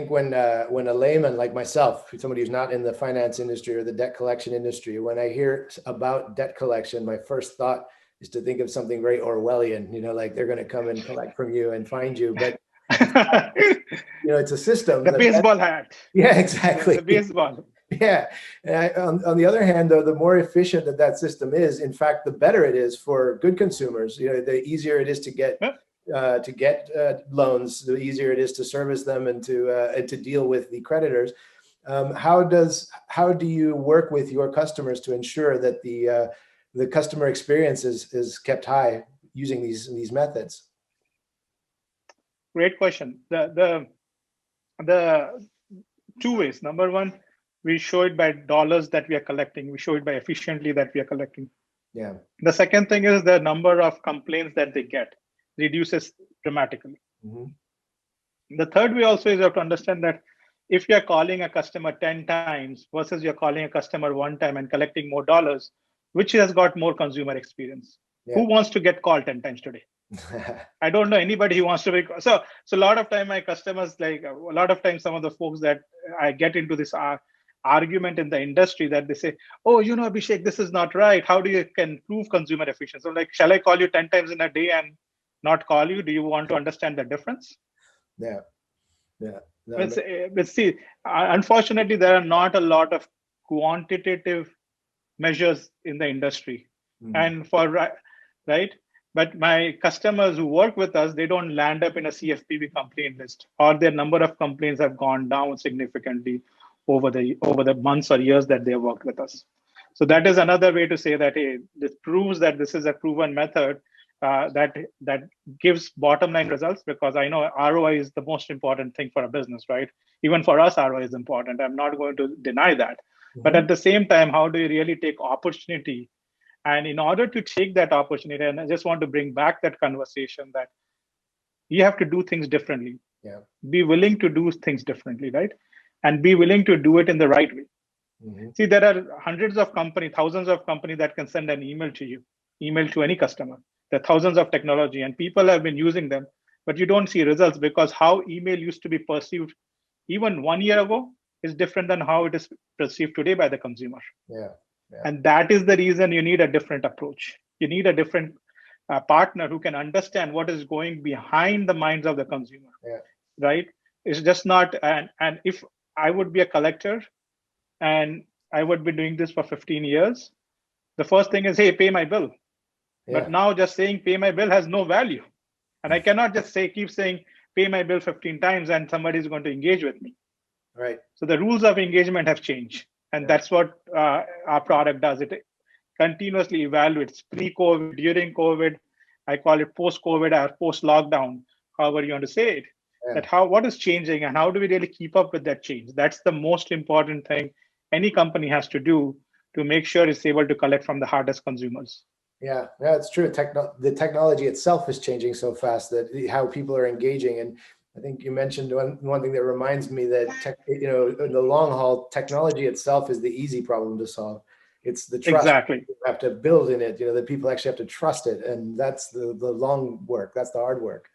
think when a layman like myself, somebody who's not in the finance industry or the debt collection industry, when I hear about debt collection, my first thought is to think of something very Orwellian, like they're going to come and collect from you and find you. But it's a system. The baseball hat. Yeah, exactly. The baseball. Yeah. And on the other hand, though, the more efficient that system is, in fact, the better it is for good consumers. The easier it is to get loans, the easier it is to service them and to deal with the creditors. How do you work with your customers to ensure that the customer experience is kept high using these methods? Great question. The two ways. Number one, we show it by dollars that we are collecting. We show it by efficiently that we are collecting. Yeah. The second thing is the number of complaints that they get reduces dramatically. Mm-hmm. The third way also is you have to understand that if you're calling a customer 10 times versus you're calling a customer one time and collecting more dollars, which has got more consumer experience? Yeah. Who wants to get called 10 times today? I don't know anybody who wants to be. So a lot of time my customers, some of the folks that I get into this argument in the industry that they say, oh, Abhishek, this is not right. How do you can prove consumer efficiency? So shall I call you 10 times in a day and not call you? Do you want to understand the difference? Yeah. No, but see, unfortunately, there are not a lot of quantitative measures in the industry. Mm-hmm. And right? But my customers who work with us, they don't land up in a CFPB complaint list, or their number of complaints have gone down significantly over the months or years that they have worked with us. So that is another way to say that, hey, this proves that this is a proven method that gives bottom line results, because I know ROI is the most important thing for a business, right? Even for us, ROI is important. I'm not going to deny that. Mm-hmm. But at the same time, how do you really take opportunity? And in order to take that opportunity, and I just want to bring back that conversation that you have to do things differently. Yeah. Be willing to do things differently, right? And be willing to do it in the right way. Mm-hmm. See, there are hundreds of companies, thousands of companies that can send an email to you, email to any customer. There are thousands of technology and people have been using them, but you don't see results because how email used to be perceived even 1 year ago is different than how it is perceived today by the consumer. Yeah. Yeah. And that is the reason you need a different approach. You need a different partner who can understand what is going behind the minds of the consumer. Yeah. Right? It's just not, and if I would be a collector and I would be doing this for 15 years, the first thing is, hey, pay my bill. Yeah. But now just saying pay my bill has no value. And I cannot just keep saying pay my bill 15 times and somebody is going to engage with me. Right. So the rules of engagement have changed. And that's what our product does. It continuously evaluates pre-COVID, during COVID. I call it post-COVID or post-lockdown, however you want to say it. Yeah. That what is changing and how do we really keep up with that change? That's the most important thing any company has to do to make sure it's able to collect from the hardest consumers. Yeah, it's true. The technology itself is changing so fast that how people are engaging. And I think you mentioned one thing that reminds me that, in the long haul, technology itself is the easy problem to solve. It's the trust exactly. you have to build in it, that people actually have to trust it. And that's the long work. That's the hard work.